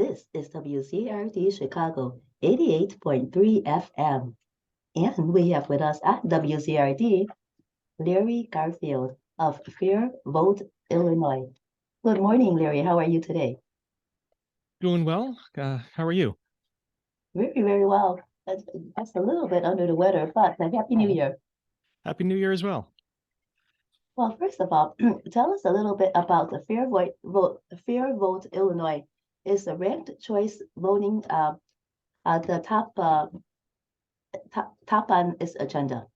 This is WZRD Chicago 88.3 FM. And we have with us at WZRD, Larry Garfield of FairVote Illinois. Good morning, Larry. How are you today? Doing well. How are you? Very, very well. That's a little bit under the weather, but Happy New Year. Happy New Year as well. Well, first of all, tell us a little bit about the FairVote Illinois. Is the ranked choice voting the top on its agenda?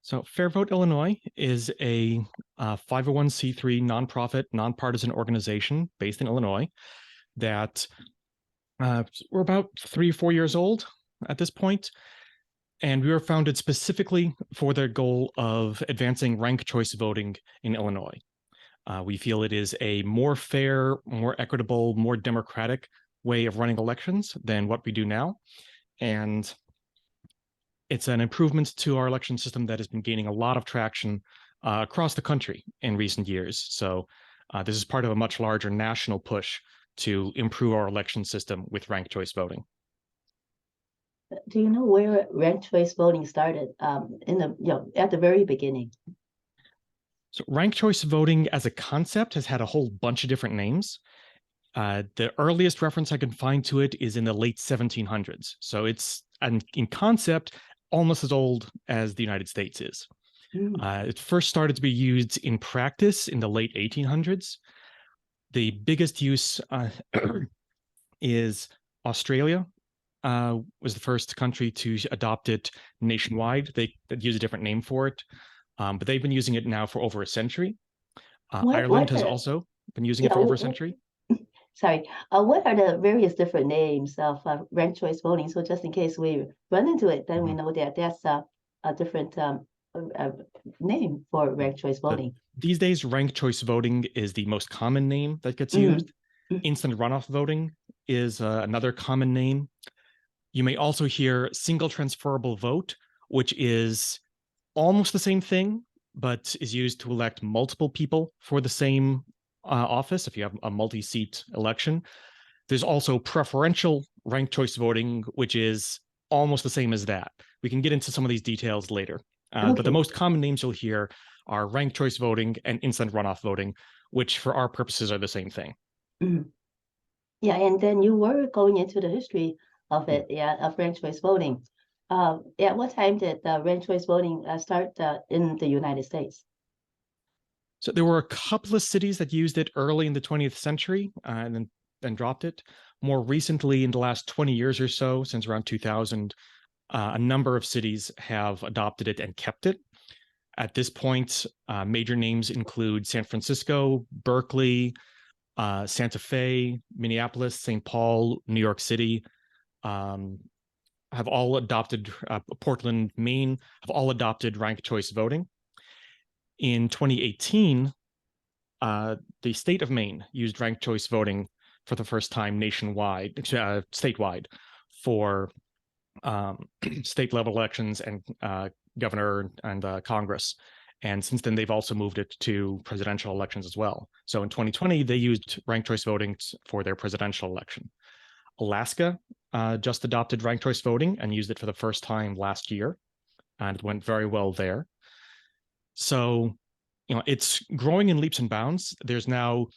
So FairVote Illinois is a 501c3 nonprofit, nonpartisan organization based in Illinois that we're about 3 or 4 years old at this point. And we were founded specifically for the goal of advancing ranked choice voting in Illinois. We feel it is a more fair, more equitable, more democratic way of running elections than what we do now. And it's an improvement to our election system that has been gaining a lot of traction across the country in recent years. So this is part of a much larger national push to improve our election system with ranked choice voting. Do you know where ranked choice voting started at the very beginning? So ranked choice voting as a concept has had a whole bunch of different names. The earliest reference I can find to it is in the late 1700s. So it's, in concept, almost as old as the United States is. It first started to be used in practice in the late 1800s. The biggest use is Australia. Was the first country to adopt it nationwide. They use a different name for it, but they've been using it now for over a century. Ireland has also been using it for over a century. Sorry, what are the various different names of ranked choice voting? So just in case we run into it, then we know that that's a different name for ranked choice voting. These days, ranked choice voting is the most common name that gets used. Instant runoff voting is another common name. You may also hear single transferable vote, which is almost the same thing, but is used to elect multiple people for the same office if you have a multi-seat election. There's also preferential ranked choice voting, which is almost the same as that. We can get into some of these details later. But the most common names you'll hear are ranked choice voting and instant runoff voting, which for our purposes are the same thing. Yeah, and then you were going into the history of it, of ranked choice voting. At what time did ranked choice voting start in the United States? So there were a couple of cities that used it early in the 20th century and then dropped it. More recently, in the last 20 years or so, since around 2000, a number of cities have adopted it and kept it. At this point, major names include San Francisco, Berkeley, Santa Fe, Minneapolis, St. Paul, New York City, have all adopted, Portland, Maine, have all adopted ranked choice voting. In 2018, the state of Maine used ranked choice voting for the first time nationwide, statewide, for state level elections and governor and Congress. And since then, they've also moved it to presidential elections as well. So in 2020, they used ranked choice voting for their presidential election. Alaska just adopted ranked choice voting and used it for the first time last year, and it went very well there. So, it's growing in leaps and bounds. There's now,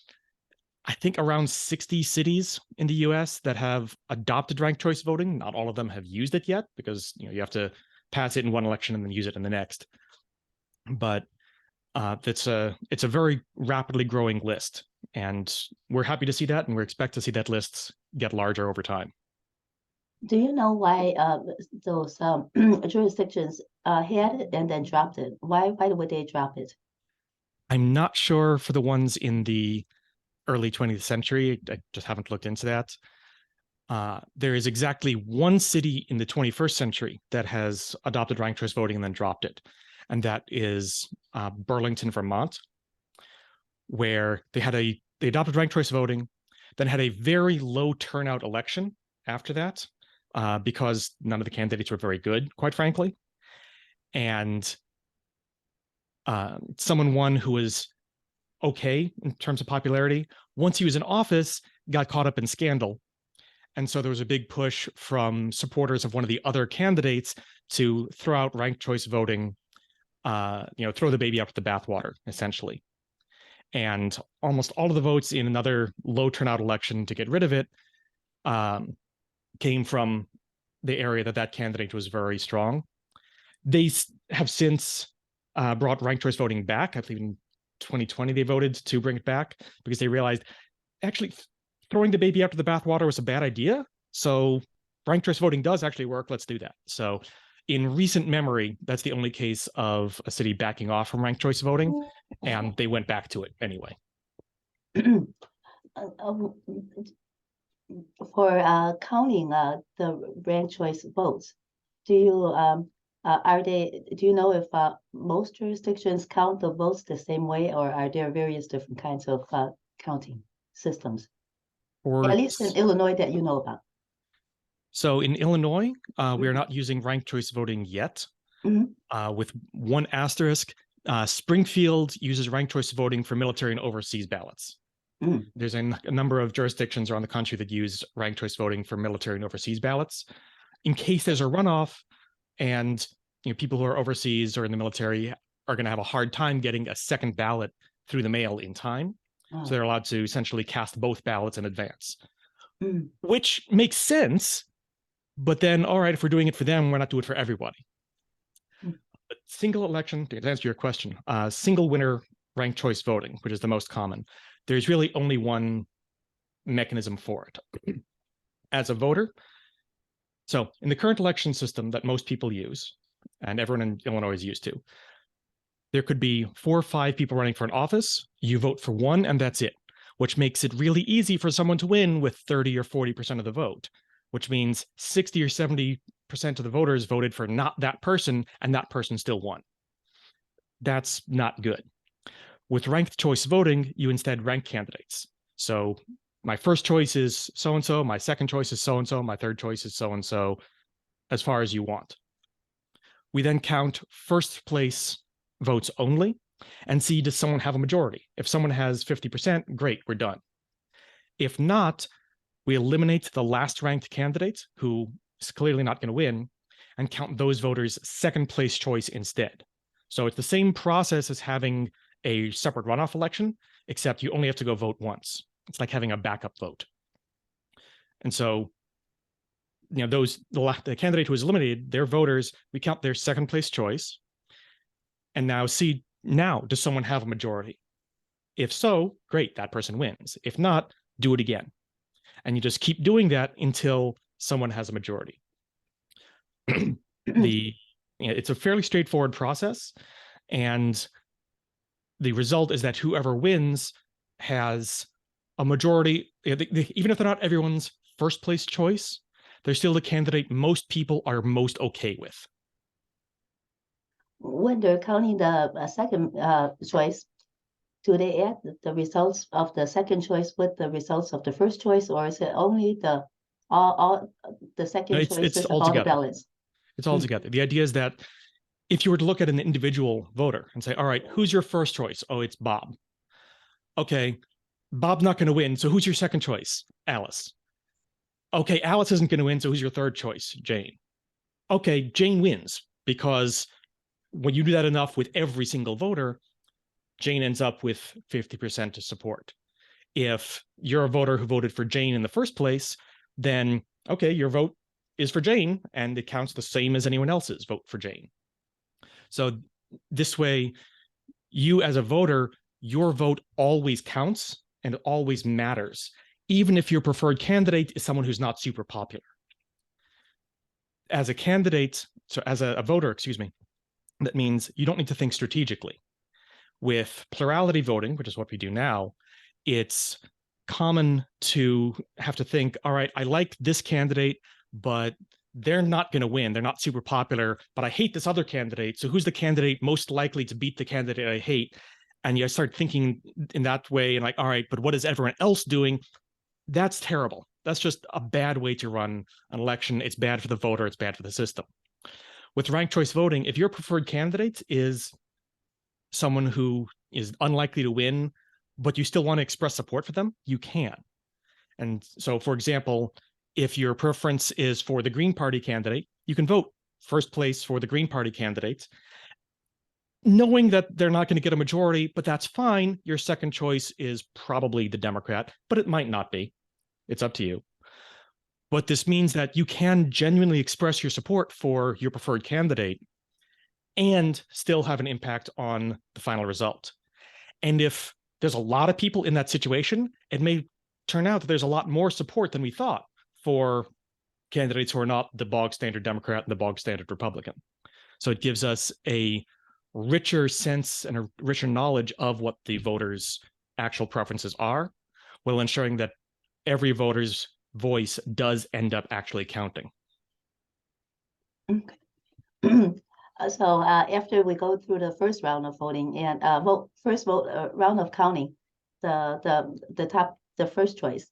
I think, around 60 cities in the US that have adopted ranked choice voting. Not all of them have used it yet because, you have to pass it in one election and then use it in the next. But it's a very rapidly growing list, and we're happy to see that, and we expect to see that list get larger over time. Do you know why those jurisdictions had it and then dropped it? Why would they drop it? I'm not sure for the ones in the early 20th century. I just haven't looked into that. There is exactly one city in the 21st century that has adopted ranked choice voting and then dropped it. And that is Burlington, Vermont, where they adopted ranked choice voting, then had a very low turnout election after that, because none of the candidates were very good, quite frankly. And someone won who was okay in terms of popularity. Once he was in office, got caught up in scandal. And so there was a big push from supporters of one of the other candidates to throw out ranked choice voting, throw the baby out with the bathwater, essentially. And almost all of the votes in another low turnout election to get rid of it came from the area that candidate was very strong. They have since brought ranked choice voting back. I believe in 2020 they voted to bring it back because they realized actually throwing the baby out to the bathwater was a bad idea. So ranked choice voting does actually work. Let's do that. So in recent memory, that's the only case of a city backing off from ranked choice voting, and they went back to it anyway. For counting the ranked choice votes, do you do you know if most jurisdictions count the votes the same way, or are there various different kinds of counting systems? At least in Illinois that you know about. So in Illinois, we are not using ranked choice voting yet. With one asterisk, Springfield uses ranked choice voting for military and overseas ballots. There's a number of jurisdictions around the country that use ranked choice voting for military and overseas ballots. In case there's a runoff and people who are overseas or in the military are going to have a hard time getting a second ballot through the mail in time. So they're allowed to essentially cast both ballots in advance, which makes sense. But then, all right, if we're doing it for them, why not do it for everybody? But single election, to answer your question, single winner ranked choice voting, which is the most common, there's really only one mechanism for it. As a voter, so in the current election system that most people use, and everyone in Illinois is used to, there could be 4 or 5 people running for an office. You vote for one, and that's it, which makes it really easy for someone to win with 30 or 40% of the vote, which means 60 or 70% of the voters voted for not that person, and that person still won. That's not good. With ranked choice voting, you instead rank candidates. So my first choice is so-and-so, my second choice is so-and-so, my third choice is so-and-so, as far as you want. We then count first place votes only and see, does someone have a majority? If someone has 50%, great, we're done. If not, we eliminate the last ranked candidate who is clearly not going to win and count those voters' second place choice instead. So it's the same process as having a separate runoff election, except you only have to go vote once. It's like having a backup vote. And so, the candidate who is eliminated, their voters, we count their second place choice and now see, does someone have a majority? If so, great, that person wins. If not, do it again. And you just keep doing that until someone has a majority. It's a fairly straightforward process. And the result is that whoever wins has a majority, even if they're not everyone's first place choice, they're still the candidate most people are most okay with. When they're counting the second choice, do they add the results of the second choice with the results of the first choice, or is it only all the second choices of all the ballots? It's all together. The idea is that if you were to look at an individual voter and say, all right, who's your first choice? Oh, it's Bob. Okay, Bob's not going to win, so who's your second choice? Alice. Okay, Alice isn't going to win, so who's your third choice? Jane. Okay, Jane wins, because when you do that enough with every single voter, Jane ends up with 50% to support. If you're a voter who voted for Jane in the first place, then, okay, your vote is for Jane, and it counts the same as anyone else's vote for Jane. So this way, you as a voter, your vote always counts and it always matters, even if your preferred candidate is someone who's not super popular. As a candidate, so as a voter, that means you don't need to think strategically. With plurality voting, which is what we do now, it's common to have to think, all right, I like this candidate, but they're not going to win. They're not super popular, but I hate this other candidate. So who's the candidate most likely to beat the candidate I hate? And you start thinking in that way and like, all right, but what is everyone else doing? That's terrible. That's just a bad way to run an election. It's bad for the voter. It's bad for the system. With ranked choice voting, if your preferred candidate is someone who is unlikely to win, but you still want to express support for them, you can. And so, for example, if your preference is for the Green Party candidate, you can vote first place for the Green Party candidate, knowing that they're not going to get a majority, but that's fine. Your second choice is probably the Democrat, but it might not be. It's up to you. But this means that you can genuinely express your support for your preferred candidate and still have an impact on the final result. And if there's a lot of people in that situation, it may turn out that there's a lot more support than we thought for candidates who are not the bog standard Democrat and the bog standard Republican. So it gives us a richer sense and a richer knowledge of what the voters' actual preferences are, while ensuring that every voter's voice does end up actually counting. Okay. So after we go through the first round of voting and round of counting, the first choice,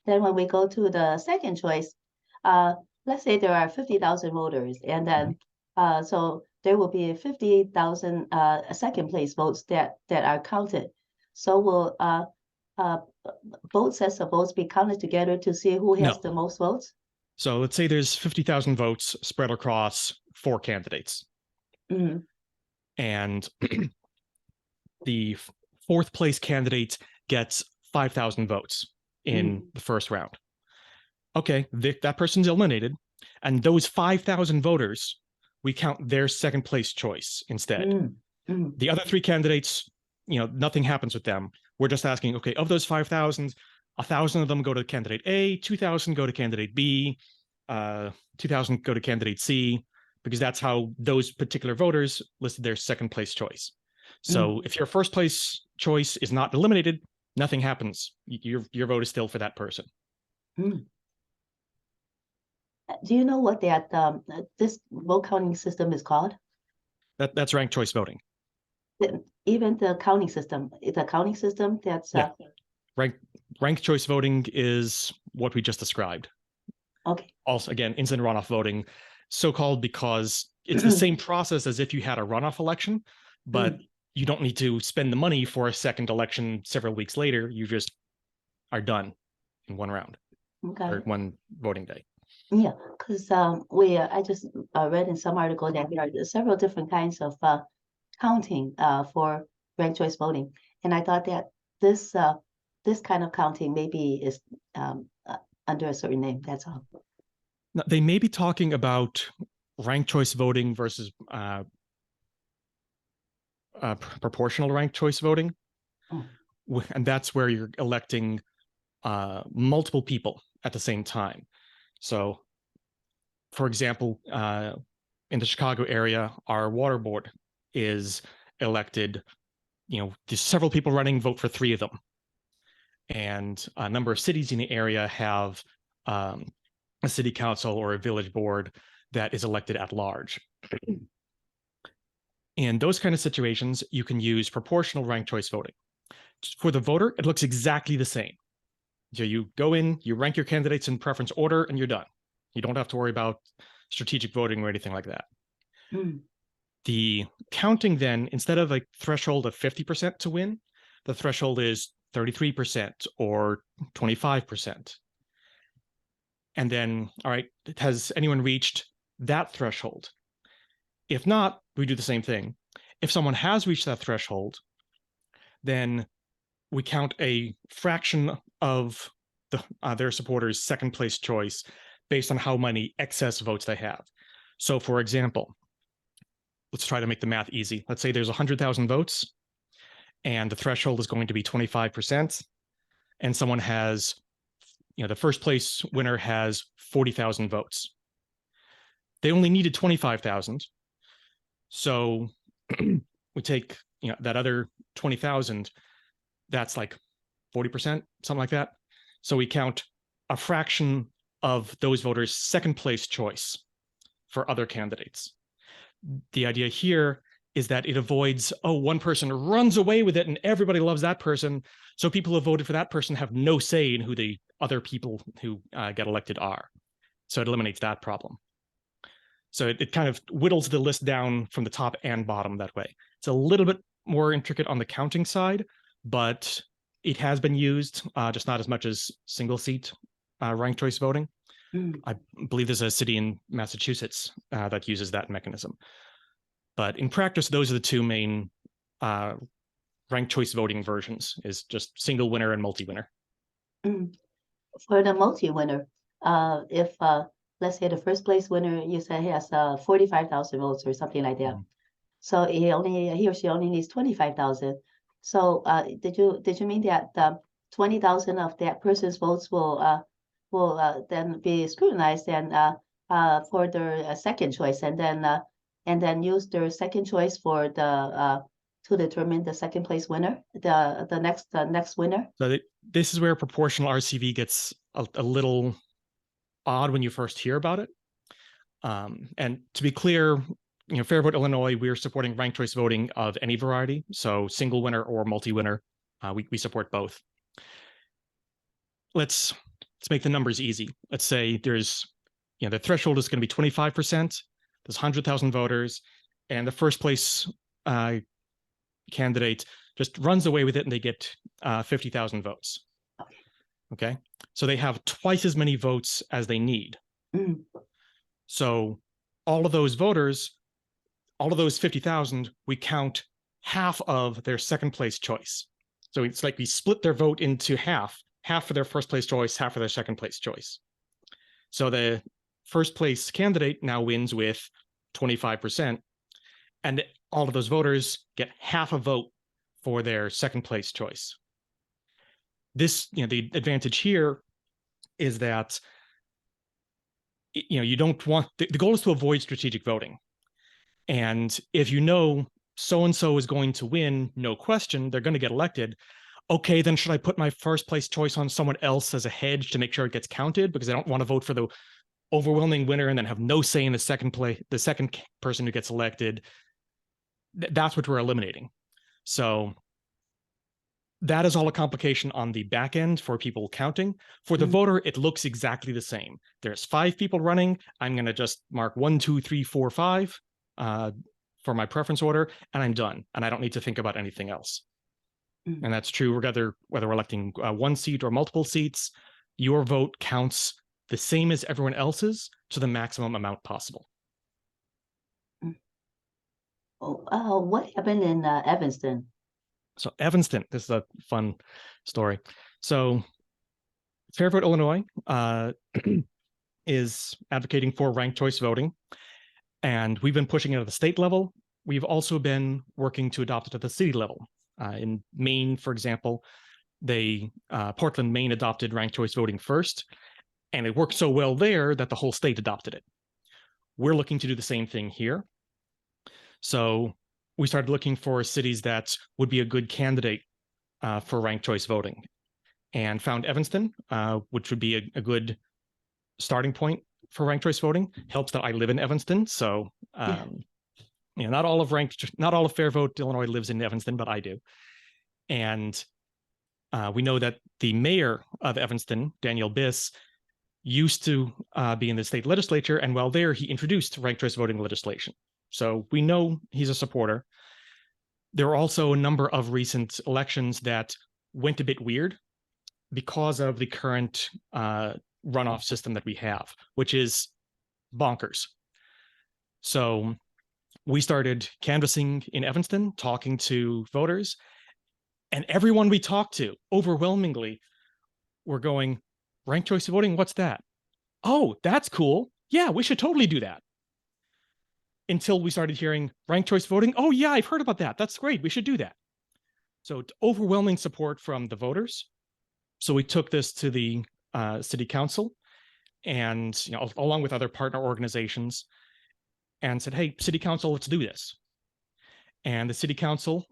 then when we go to the second choice, let's say there are 50,000 voters, and then so there will be 50,000 second place votes that are counted. So will both sets of votes be counted together to see who has the most votes? So let's say there's 50,000 votes spread across 4 candidates. Mm-hmm. And the fourth place candidate gets 5,000 votes in the first round. Okay, that person's eliminated. And those 5,000 voters, we count their second place choice instead. The other 3 candidates, nothing happens with them. We're just asking, okay, of those 5,000, 1,000 of them go to candidate A, 2,000 go to candidate B, 2,000 go to candidate C, because that's how those particular voters listed their second place choice. So if your first place choice is not eliminated, nothing happens. Your vote is still for that person. Do you know what this vote counting system is called? That's ranked choice voting. Even the counting system, that's ranked choice voting is what we just described. Okay. Also, again, instant runoff voting, so-called because it's the same process as if you had a runoff election, but you don't need to spend the money for a second election several weeks later. You just are done in one round or one voting day. Yeah, because I just read in some article that there are several different kinds of counting for ranked choice voting, and I thought that this kind of counting maybe is under a certain name. That's all. Now, they may be talking about ranked choice voting versus proportional ranked choice voting, and that's where you're electing multiple people at the same time. So, for example, in the Chicago area, our water board is elected. There's several people running, vote for 3 of them. And a number of cities in the area have a city council or a village board that is elected at large. In those kind of situations, you can use proportional ranked choice voting. For the voter, it looks exactly the same. So you go in, you rank your candidates in preference order, and you're done. You don't have to worry about strategic voting or anything like that. The counting then, instead of a threshold of 50% to win, the threshold is 33% or 25%. And then, all right, has anyone reached that threshold? If not, we do the same thing. If someone has reached that threshold, then we count a fraction of their supporters' second place choice based on how many excess votes they have. So, for example, let's try to make the math easy. Let's say there's 100,000 votes, and the threshold is going to be 25%, and someone has, the first place winner has 40,000 votes. They only needed 25,000. So we take, that other 20,000, that's like 40%, something like that. So we count a fraction of those voters' second place choice for other candidates. The idea here is that it avoids, one person runs away with it and everybody loves that person, so people who voted for that person have no say in who the other people who get elected are. So it eliminates that problem. So it kind of whittles the list down from the top and bottom that way. It's a little bit more intricate on the counting side, but it has been used, just not as much as single seat ranked choice voting. I believe there's a city in Massachusetts that uses that mechanism. But in practice, those are the two main ranked choice voting versions, is just single winner and multi-winner. For the multi-winner, if let's say the first place winner, you say he has 45,000 votes or something like that. So he or she only needs 25,000. So did you mean that 20,000 of that person's votes will then be scrutinized and for their second choice, and then use their second choice for the to determine the second place winner, the next winner? So this is where proportional RCV gets a little odd when you first hear about it. And to be clear, FairVote Illinois, we're supporting ranked choice voting of any variety, so single winner or multi-winner. We support both. Let's make the numbers easy. Let's say there's, the threshold is going to be 25%. There's 100,000 voters, and the first place candidate just runs away with it, and they get 50,000 votes. Okay, so they have twice as many votes as they need. So all of those voters, all of those 50,000, we count half of their second place choice. So it's like we split their vote into half for their first place choice, half for their second place choice. So the first place candidate now wins with 25%, and all of those voters get half a vote for their second place choice. This, the advantage here is that, you don't want, the goal is to avoid strategic voting. And if so-and-so is going to win, no question, they're going to get elected. Okay, then should I put my first place choice on someone else as a hedge to make sure it gets counted? Because I don't want to vote for the overwhelming winner and then have no say in the second person who gets elected. That's what we're eliminating. So that is all a complication on the back end for people counting. For the voter, it looks exactly the same. There's 5 people running. I'm going to just mark 1, 2, 3, 4, 5 for my preference order, and I'm done. And I don't need to think about anything else. And that's true whether we're electing 1 seat or multiple seats. Your vote counts the same as everyone else's to the maximum amount possible. What happened in Evanston? So Evanston, this is a fun story. So FairVote Illinois is advocating for ranked choice voting, and we've been pushing it at the state level. We've also been working to adopt it at the city level. In Maine, for example, Portland, Maine adopted ranked choice voting first, and it worked so well there that the whole state adopted it. We're looking to do the same thing here. So we started looking for cities that would be a good candidate for ranked choice voting, and found Evanston, which would be a good starting point for ranked choice voting. Helps that I live in Evanston, so not all of FairVote Illinois lives in Evanston, but I do. And we know that the mayor of Evanston, Daniel Biss, used to be in the state legislature, and while there, he introduced ranked choice voting legislation. So we know he's a supporter. There are also a number of recent elections that went a bit weird because of the current runoff system that we have, which is bonkers. So we started canvassing in Evanston, talking to voters, and everyone we talked to, overwhelmingly, were going, ranked choice voting, what's that? Oh, that's cool. Yeah, we should totally do that. Until we started hearing ranked choice voting. Oh yeah, I've heard about that. That's great. We should do that. So overwhelming support from the voters. So we took this to the city council, and along with other partner organizations, and said, hey, city council, let's do this. And the city council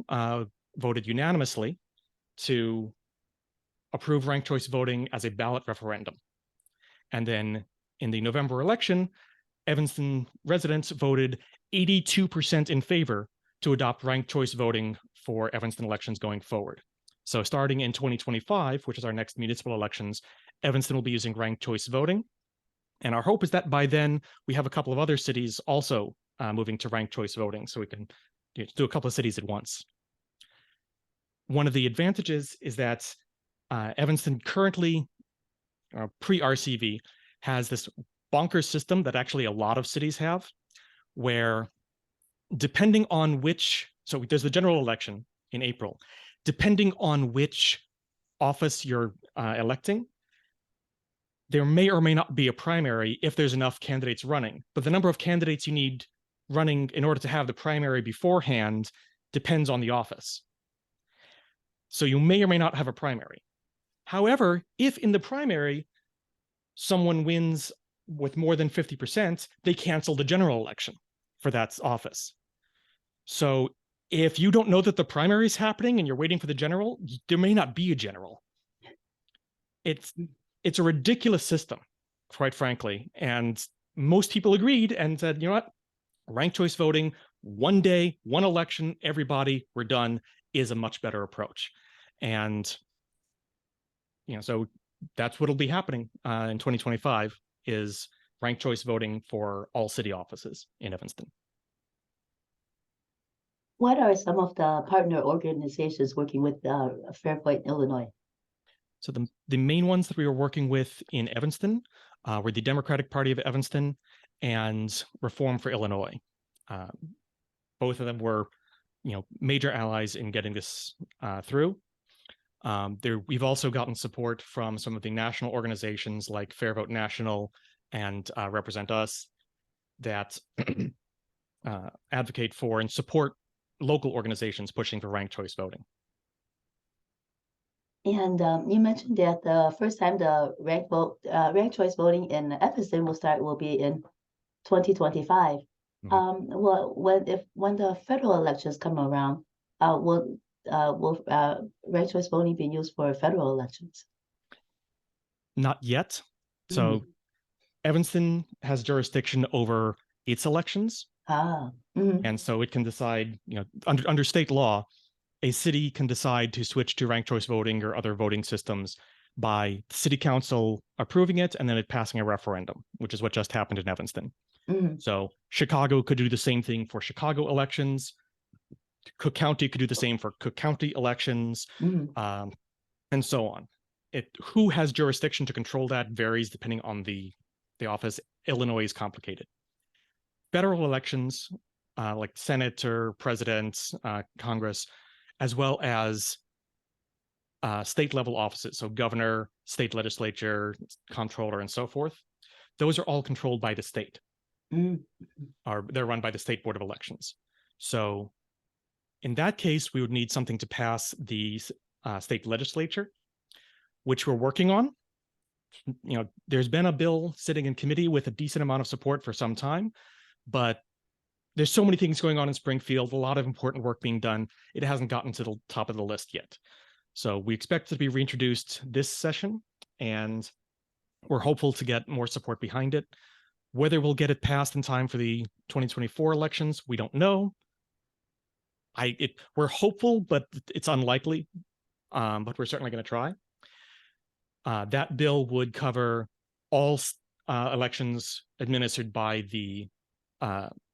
voted unanimously to approve ranked choice voting as a ballot referendum. And then in the November election, Evanston residents voted 82% in favor to adopt ranked choice voting for Evanston elections going forward. So starting in 2025, which is our next municipal elections, Evanston will be using ranked choice voting. And our hope is that by then we have a couple of other cities also moving to ranked choice voting, so we can do a couple of cities at once. One of the advantages is that Evanston currently, pre-RCV, has this bonkers system that actually a lot of cities have, where depending on which, so there's the general election in April, depending on which office you're electing, there may or may not be a primary if there's enough candidates running. But the number of candidates you need running in order to have the primary beforehand depends on the office. So you may or may not have a primary. However, if in the primary someone wins with more than 50%, they cancel the general election for that office. So if you don't know that the primary is happening and you're waiting for the general, there may not be a general. It's a ridiculous system, quite frankly. And most people agreed and said, you know what, ranked choice voting, one day, one election, everybody, we're done, is a much better approach. And so that's what'll be happening in 2025 is ranked choice voting for all city offices in Evanston. What are some of the partner organizations working with FairVote Illinois? So the main ones that we were working with in Evanston were the Democratic Party of Evanston and Reform for Illinois. Both of them were, major allies in getting this through. We've also gotten support from some of the national organizations like FairVote National and Represent Us that advocate for and support local organizations pushing for ranked choice voting. And you mentioned that the first time the ranked choice voting in Evanston will be in 2025. Mm-hmm. Well, when the federal elections come around, will ranked choice voting be used for federal elections? Not yet. So Evanston has jurisdiction over its elections. And so it can decide, under state law, a city can decide to switch to ranked choice voting or other voting systems by the city council approving it and then it passing a referendum, which is what just happened in Evanston. So Chicago could do the same thing for Chicago elections. Cook County could do the same for Cook County elections, and so on. Who has jurisdiction to control that varies depending on the office. Illinois is complicated. Federal elections, like Senate or President, Congress, as well as state level offices, so governor, state legislature, comptroller, and so forth, those are all controlled by the state. They're run by the state board of elections. So in that case, we would need something to pass the state legislature, which we're working on. There's been a bill sitting in committee with a decent amount of support for some time, but there's so many things going on in Springfield, a lot of important work being done. It hasn't gotten to the top of the list yet. So we expect it to be reintroduced this session, and we're hopeful to get more support behind it. Whether we'll get it passed in time for the 2024 elections, we don't know. We're hopeful, but it's unlikely, but we're certainly going to try. That bill would cover all elections administered by the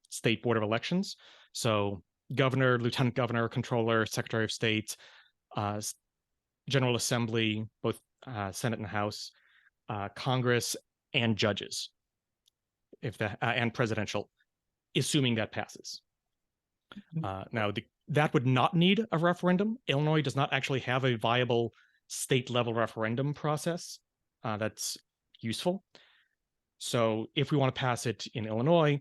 State Board of Elections. So governor, lieutenant governor, controller, secretary of state, General Assembly, both Senate and House, Congress, and judges, and presidential, assuming that passes. Now, that would not need a referendum. Illinois does not actually have a viable state-level referendum process that's useful. So if we want to pass it in Illinois,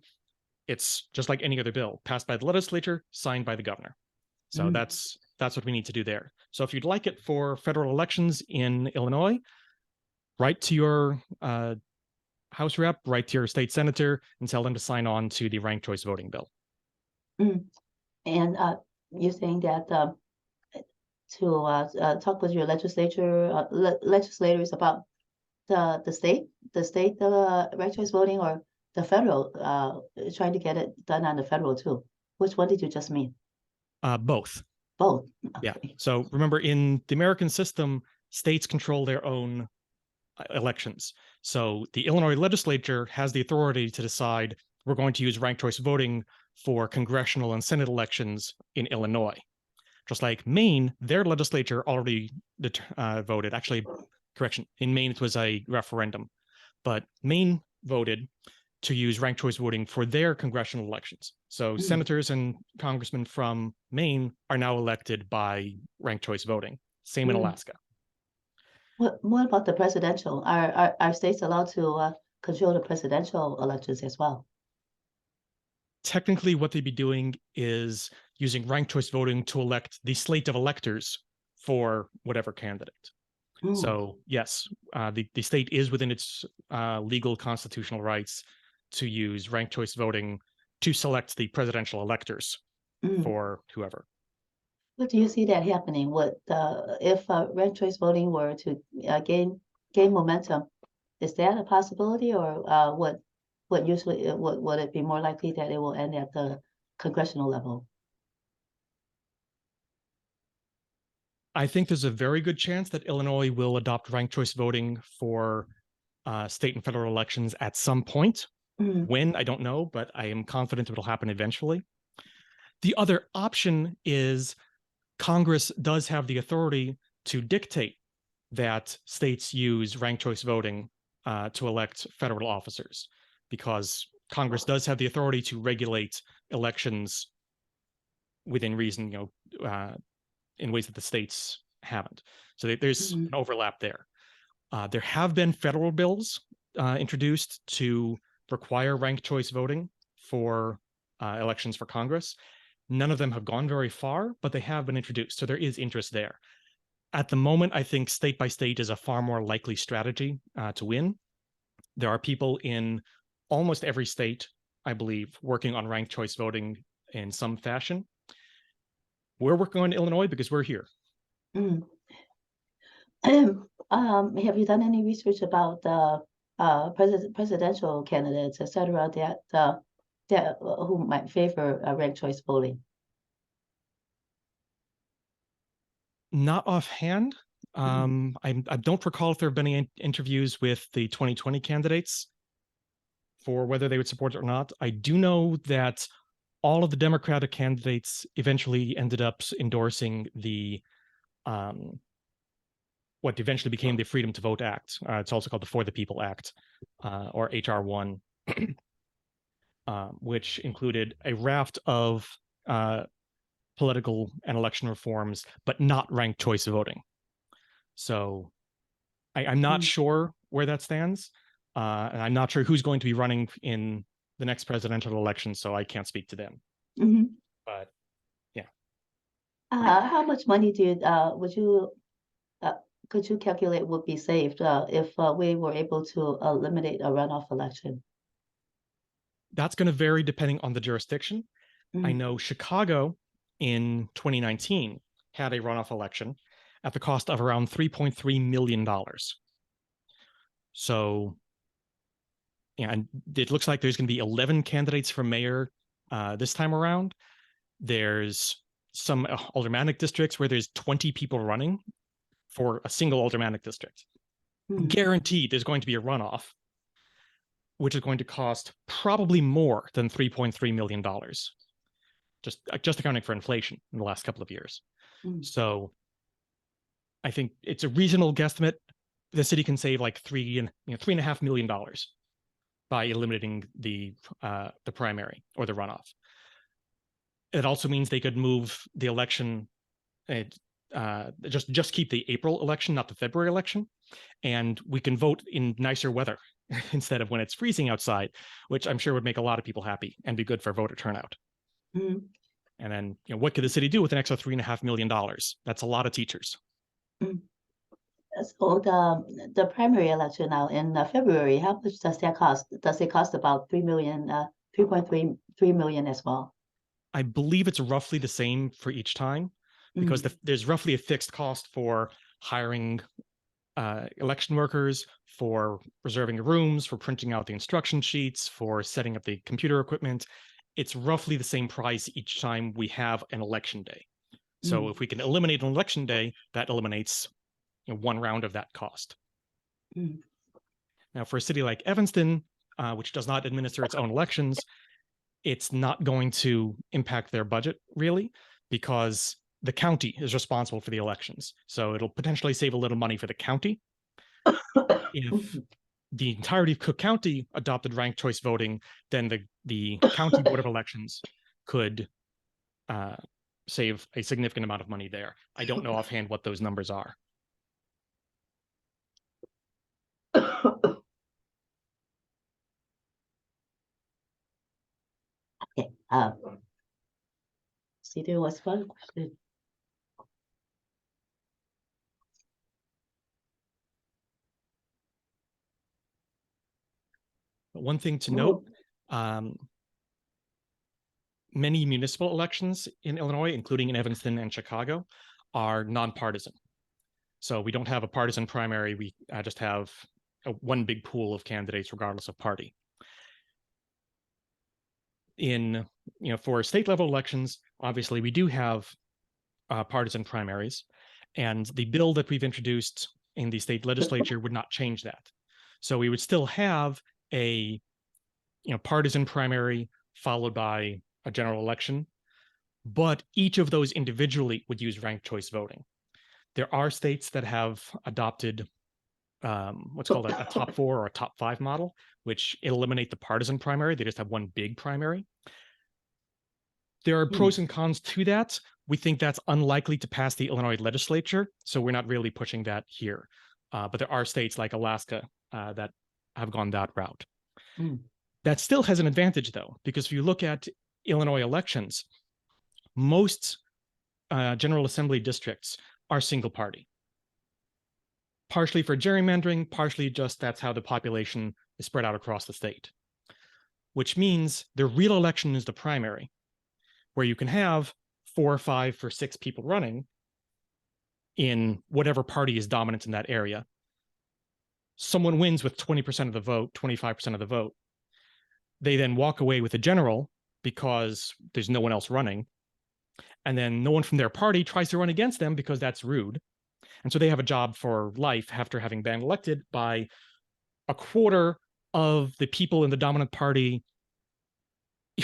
it's just like any other bill, passed by the legislature, signed by the governor. So that's what we need to do there. So if you'd like it for federal elections in Illinois, write to your House rep, write to your state senator, and tell them to sign on to the ranked choice voting bill. And you're saying that to talk with your legislators about the state ranked choice voting, or the federal, trying to get it done on the federal too. Which one did you just mean? Both. Both. Okay. Yeah. So remember, in the American system, states control their own elections. So the Illinois legislature has the authority to decide we're going to use ranked choice voting for congressional and Senate elections in Illinois. Just like Maine, their legislature already voted. Actually, correction, in Maine it was a referendum, but Maine voted to use ranked choice voting for their congressional elections. So senators and congressmen from Maine are now elected by ranked choice voting. Same in Alaska. What about the presidential? Are states allowed to control the presidential elections as well? Technically, what they'd be doing is using ranked choice voting to elect the slate of electors for whatever candidate. So yes, the state is within its legal constitutional rights to use ranked choice voting to select the presidential electors for whoever. What do you see that happening? If ranked choice voting were to gain momentum? Is that a possibility, or what would it be more likely that it will end at the congressional level? I think there's a very good chance that Illinois will adopt ranked choice voting for state and federal elections at some point. When, I don't know, but I am confident it'll happen eventually. The other option is Congress does have the authority to dictate that states use ranked choice voting to elect federal officers, because Congress does have the authority to regulate elections within reason, in ways that the states haven't. So there's an overlap there. There have been federal bills introduced to require ranked choice voting for elections for Congress. None of them have gone very far, but they have been introduced. So there is interest there. At the moment, I think state by state is a far more likely strategy to win. There are people in almost every state, I believe, working on ranked choice voting in some fashion. We're working on Illinois because we're here. Have you done any research about presidential candidates, etc., that who might favor ranked choice voting? Not offhand. I don't recall if there have been any interviews with the 2020 candidates for whether they would support it or not. I do know that all of the Democratic candidates eventually ended up endorsing the what eventually became the Freedom to Vote Act. It's also called the For the People Act, or HR 1, which included a raft of political and election reforms, but not ranked choice voting. So I'm not sure where that stands, and I'm not sure who's going to be running in the next presidential election, so I can't speak to them. But yeah. How much money could you calculate would be saved if we were able to eliminate a runoff election? That's going to vary depending on the jurisdiction. I know Chicago in 2019 had a runoff election at the cost of around $3.3 million. So, yeah, and it looks like there's going to be 11 candidates for mayor this time around. There's some aldermanic districts where there's 20 people running for a single aldermanic district. Guaranteed there's going to be a runoff, which is going to cost probably more than $3.3 million, just accounting for inflation in the last couple of years. So I think it's a reasonable guesstimate. The city can save like $3.5 million by eliminating the primary or the runoff. It also means they could move the election, just keep the April election, not the February election, and we can vote in nicer weather instead of when it's freezing outside, which I'm sure would make a lot of people happy and be good for voter turnout. And then, what could the city do with an extra $3.5 million? That's a lot of teachers. So the primary election now in February, how much does that cost? Does it cost about 3.3 million as well? I believe it's roughly the same for each time, because there's roughly a fixed cost for hiring election workers, for reserving rooms, for printing out the instruction sheets, for setting up the computer equipment. It's roughly the same price each time we have an election day. So if we can eliminate an election day, that eliminates one round of that cost. Now, for a city like Evanston, which does not administer its own elections, it's not going to impact their budget really, because the county is responsible for the elections. So it'll potentially save a little money for the county. If the entirety of Cook County adopted ranked choice voting, then the county board of elections could save a significant amount of money there. I don't know offhand what those numbers are. Okay. See, there was one question. But one thing to note, many municipal elections in Illinois, including in Evanston and Chicago, are nonpartisan. So we don't have a partisan primary. We just have one big pool of candidates, regardless of party. For state level elections, obviously we do have partisan primaries, and the bill that we've introduced in the state legislature would not change that. So we would still have a partisan primary followed by a general election, but each of those individually would use ranked choice voting. There are states that have adopted what's called a top 4 or a top 5 model, which eliminate the partisan primary. They just have one big primary. There are pros and cons to that. We think that's unlikely to pass the Illinois legislature, so we're not really pushing that here. But there are states like Alaska that have gone that route. That still has an advantage, though, because if you look at Illinois elections, most General Assembly districts are single party. Partially for gerrymandering, partially just that's how the population is spread out across the state. Which means the real election is the primary, where you can have 4 or 5 or 6 people running in whatever party is dominant in that area. Someone wins with 20% of the vote, 25% of the vote. They then walk away with a general because there's no one else running. And then no one from their party tries to run against them because that's rude. And so they have a job for life after having been elected by a quarter of the people in the dominant party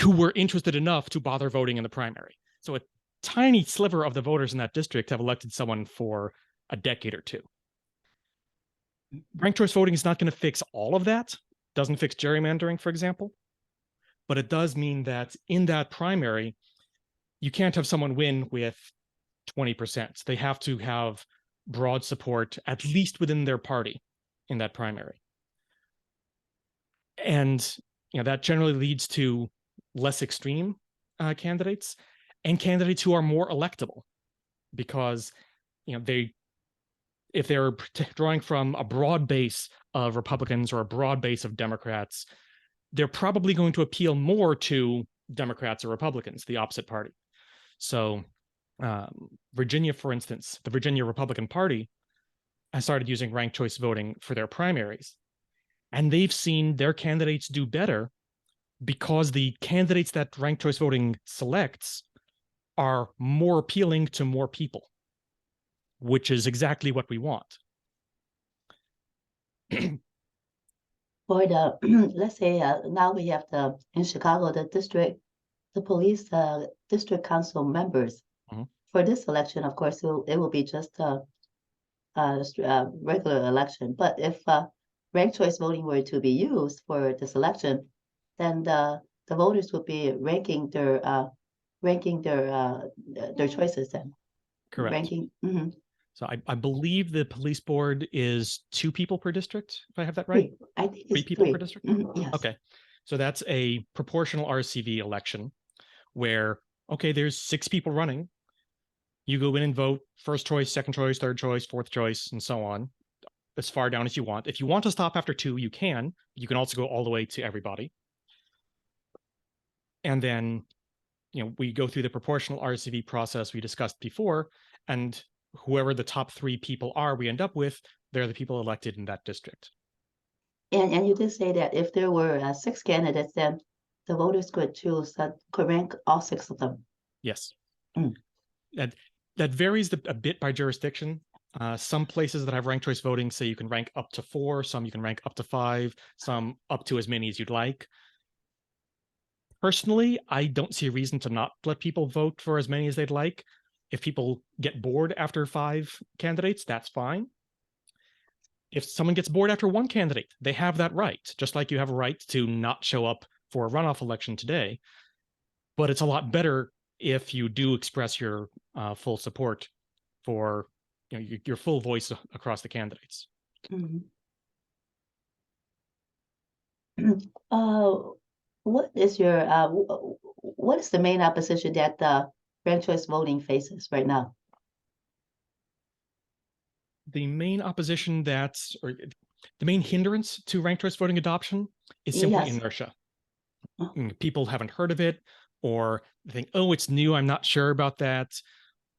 who were interested enough to bother voting in the primary. So a tiny sliver of the voters in that district have elected someone for a decade or two. Ranked choice voting is not going to fix all of that. Doesn't fix gerrymandering, for example. But it does mean that in that primary, you can't have someone win with 20%. They have to have broad support, at least within their party, in that primary. And that generally leads to less extreme candidates and candidates who are more electable, because if they're drawing from a broad base of Republicans or a broad base of Democrats, they're probably going to appeal more to Democrats or Republicans, the opposite party. So Virginia, for instance, the Virginia Republican Party has started using ranked choice voting for their primaries, and they've seen their candidates do better because the candidates that ranked choice voting selects are more appealing to more people, which is exactly what we want. For the, let's say now we have in Chicago, the police district council members. For this election, of course, it will be just a regular election. But if ranked choice voting were to be used for this election, then the voters would be ranking their choices then. Correct. So I believe the police board is 2 people per district, if I have that right? I think it's 3 people per district? Yes. Okay. So that's a proportional RCV election where, okay, there's 6 people running. You go in and vote first choice, second choice, third choice, fourth choice, and so on, as far down as you want. If you want to stop after 2, you can. You can also go all the way to everybody. And then, we go through the proportional RCV process we discussed before, and whoever the top 3 people are we end up with, they're the people elected in that district. And you did say that if there were 6 candidates, then the voters could rank all 6 of them. Yes. That varies a bit by jurisdiction. Some places that have ranked choice voting say you can rank up to 4, some you can rank up to 5, some up to as many as you'd like. Personally, I don't see a reason to not let people vote for as many as they'd like. If people get bored after 5 candidates, that's fine. If someone gets bored after 1 candidate, they have that right, just like you have a right to not show up for a runoff election today. But it's a lot better if you do express your full support for your full voice across the candidates. Mhm. What is your what is the main opposition that ranked choice voting faces right now? The main opposition or the main hindrance to ranked choice voting adoption is simply Yes. inertia. Oh. People haven't heard of it, or think, oh, it's new, I'm not sure about that,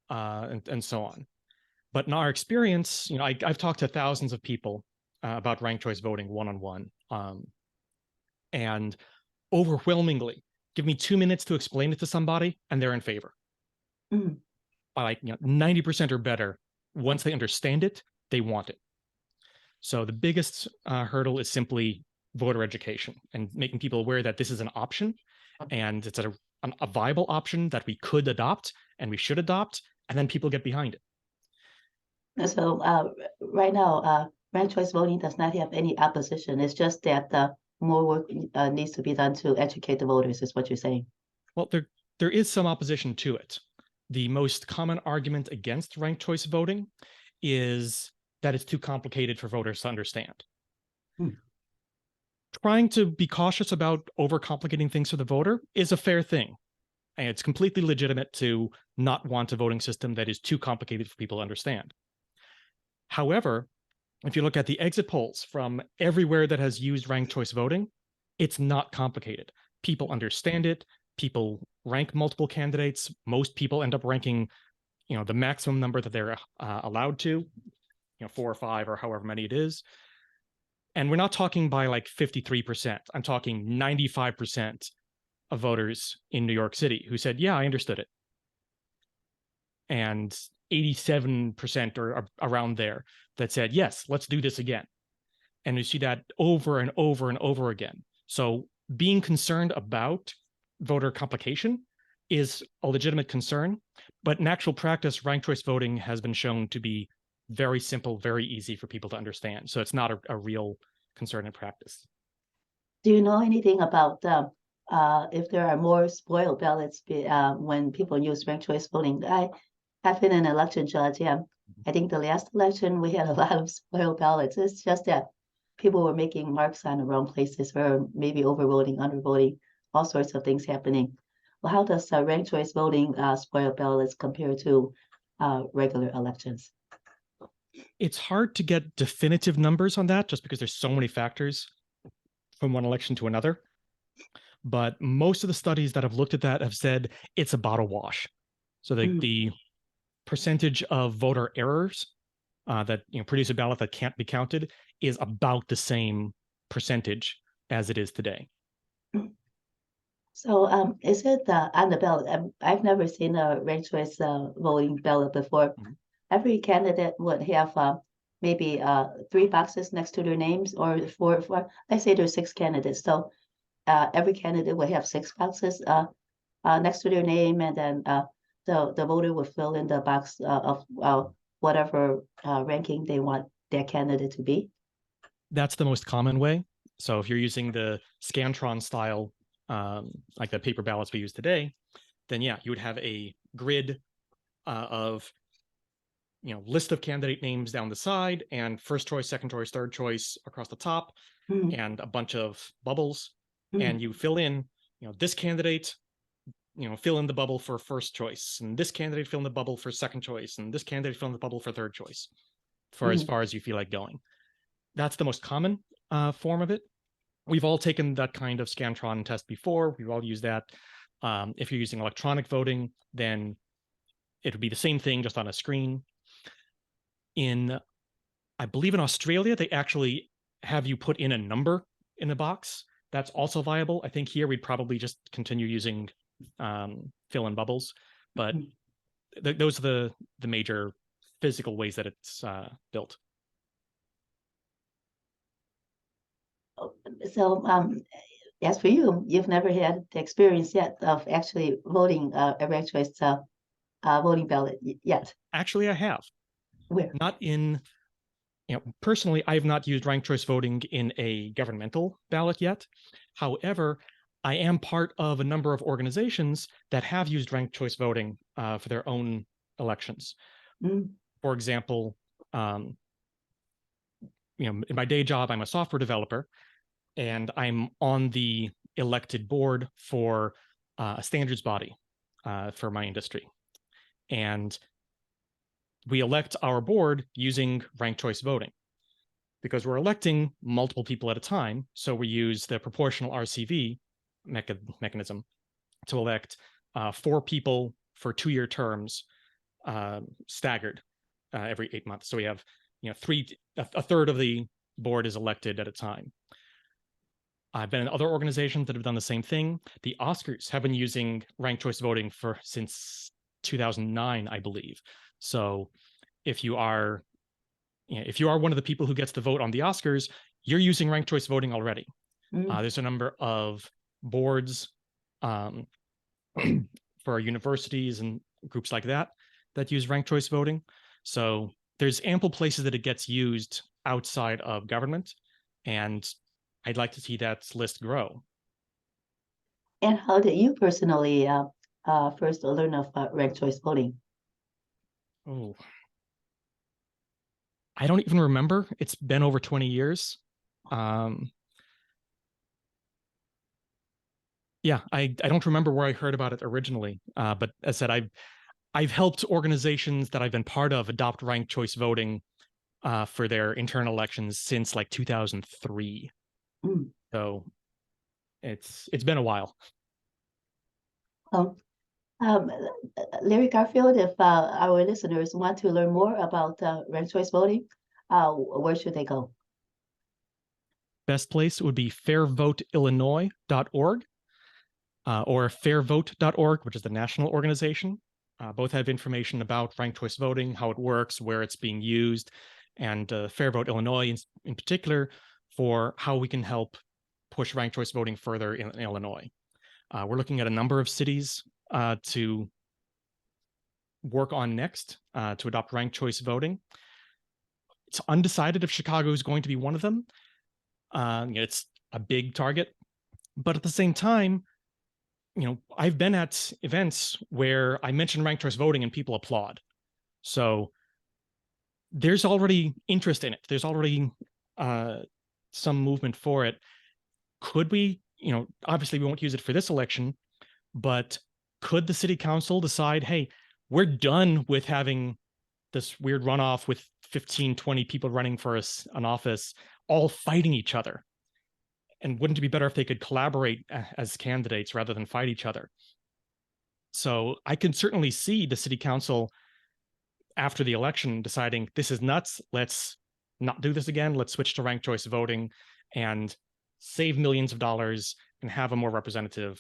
and so on. But in our experience, I've talked to thousands of people about ranked choice voting one-on-one, and overwhelmingly, give me 2 minutes to explain it to somebody, and they're in favor. Mm. By like 90% or better, once they understand it, they want it. So the biggest hurdle is simply voter education and making people aware that this is an option, and it's a viable option that we could adopt and we should adopt, and then people get behind it. So right now, ranked choice voting does not have any opposition. It's just that more work needs to be done to educate the voters, is what you're saying. Well, there is some opposition to it. The most common argument against ranked choice voting is that it's too complicated for voters to understand. Trying to be cautious about overcomplicating things for the voter is a fair thing. And it's completely legitimate to not want a voting system that is too complicated for people to understand. However, if you look at the exit polls from everywhere that has used ranked choice voting, it's not complicated. People understand it. People rank multiple candidates. Most people end up ranking, the maximum number that they're allowed to, 4 or 5 or however many it is. And we're not talking by like 53%. I'm talking 95% of voters in New York City who said, yeah, I understood it. And 87% or around there that said, yes, let's do this again. And you see that over and over and over again. So being concerned about voter complication is a legitimate concern, but in actual practice, ranked choice voting has been shown to be very simple, very easy for people to understand. So it's not a real concern in practice. Do you know anything about if there are more spoiled ballots when people use ranked choice voting? I've been an election judge, and I think the last election we had a lot of spoiled ballots. It's just that people were making marks on the wrong places, or maybe overvoting, undervoting, all sorts of things happening. Well, how does ranked choice voting spoil ballots compare to regular elections? It's hard to get definitive numbers on that just because there's so many factors from one election to another. But most of the studies that have looked at that have said it's about a wash. So the percentage of voter errors that produce a ballot that can't be counted is about the same percentage as it is today. So is it on the ballot? I've never seen a ranked choice voting ballot before. Every candidate would have maybe 3 boxes next to their names, or four. Let's say there's 6 candidates. So every candidate would have 6 boxes next to their name, and then the voter would fill in the box of whatever ranking they want their candidate to be. That's the most common way. So if you're using the Scantron style, like the paper ballots we use today, then yeah, you would have a grid of list of candidate names down the side, and first choice, second choice, third choice across the top, and a bunch of bubbles. And you fill in, this candidate, fill in the bubble for first choice, and this candidate fill in the bubble for second choice, and this candidate fill in the bubble for third choice, for as far as you feel like going. That's the most common form of it. We've all taken that kind of Scantron test before. We've all used that. If you're using electronic voting, then it would be the same thing, just on a screen. I believe in Australia, they actually have you put in a number in the box. That's also viable. I think here we'd probably just continue using fill-in bubbles, but those are the major physical ways that it's built. So as for you, you've never had the experience yet of actually voting a ranked choice voting ballot yet? Actually, I have. Where? Not in, personally, I have not used ranked choice voting in a governmental ballot yet. However, I am part of a number of organizations that have used ranked choice voting for their own elections. Mm. For example, in my day job, I'm a software developer, and I'm on the elected board for a standards body for my industry. And we elect our board using ranked choice voting because we're electing multiple people at a time. So we use the proportional RCV mechanism to elect 4 people for 2-year terms, staggered every 8 months. So we have, a third of the board is elected at a time. I've been in other organizations that have done the same thing. The Oscars have been using ranked choice voting since 2009, I believe. So if you are one of the people who gets to vote on the Oscars, you're using ranked choice voting already. Mm. There's a number of boards for universities and groups like that use ranked choice voting. So there's ample places that it gets used outside of government, and I'd like to see that list grow. And how did you personally first learn of ranked choice voting? Oh, I don't even remember. It's been over 20 years. Yeah, I don't remember where I heard about it originally. But as I said, I've helped organizations that I've been part of adopt ranked choice voting for their internal elections since like 2003. Mm. So it's been a while. Larry Garfield, if our listeners want to learn more about ranked choice voting, where should they go? Best place would be FairVoteIllinois.org or FairVote.org, which is the national organization. Both have information about ranked choice voting, how it works, where it's being used, and FairVote Illinois in particular for how we can help push ranked choice voting further in Illinois. We're looking at a number of cities to work on next to adopt ranked choice voting. It's undecided if Chicago is going to be one of them. It's a big target, but at the same time, I've been at events where I mention ranked choice voting and people applaud. So there's already interest in it. There's already some movement for it. Could we, obviously we won't use it for this election, but could the city council decide, hey, we're done with having this weird runoff with 15, 20 people running for an office, all fighting each other? And wouldn't it be better if they could collaborate as candidates rather than fight each other? So I can certainly see the city council after the election deciding this is nuts. Let's not do this again. Let's switch to ranked choice voting and save millions of dollars and have a more representative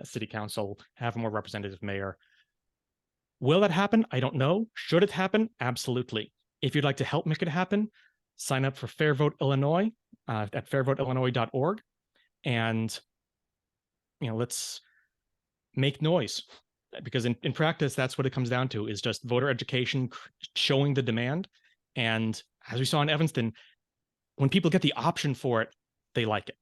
city council, have a more representative mayor. Will that happen? I don't know. Should it happen? Absolutely. If you'd like to help make it happen, sign up for FairVote Illinois at fairvoteillinois.org, and let's make noise, because in practice, that's what it comes down to, is just voter education, showing the demand. And as we saw in Evanston, when people get the option for it, they like it.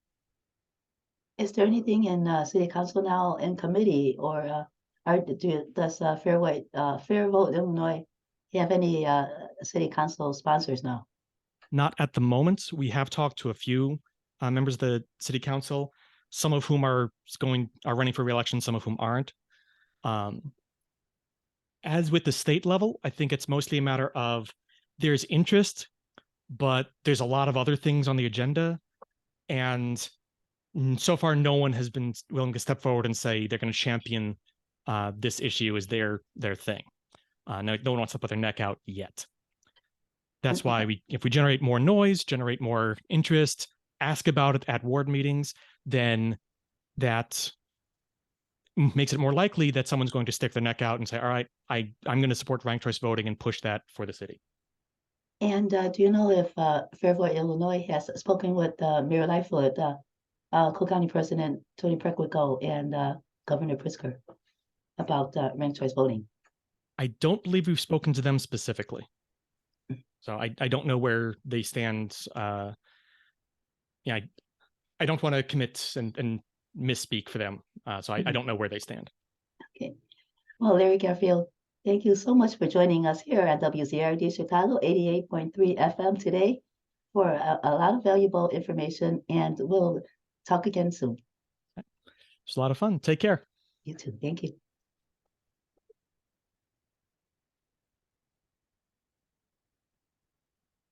Is there anything in city council now in committee, or does FairVote Illinois have any city council sponsors now? Not at the moment. We have talked to a few members of the city council, some of whom are running for re-election, some of whom aren't. As with the state level, I think it's mostly a matter of there's interest, but there's a lot of other things on the agenda. And so far, no one has been willing to step forward and say they're going to champion this issue as their thing. No one wants to put their neck out yet. That's why if we generate more noise, generate more interest, ask about it at ward meetings, then that makes it more likely that someone's going to stick their neck out and say, all right, I'm going to support ranked choice voting and push that for the city. And do you know if FairVote Illinois has spoken with Mayor Lightfoot, Cook County President Tony Preckwinkle, and Governor Pritzker about ranked choice voting? I don't believe we've spoken to them specifically. So I don't know where they stand. Yeah, I don't want to commit and misspeak for them. So I don't know where they stand. Okay. Well, Larry Garfield, thank you so much for joining us here at WZRD Chicago 88.3 FM today for a lot of valuable information, and we'll talk again soon. It's a lot of fun. Take care. You too. Thank you.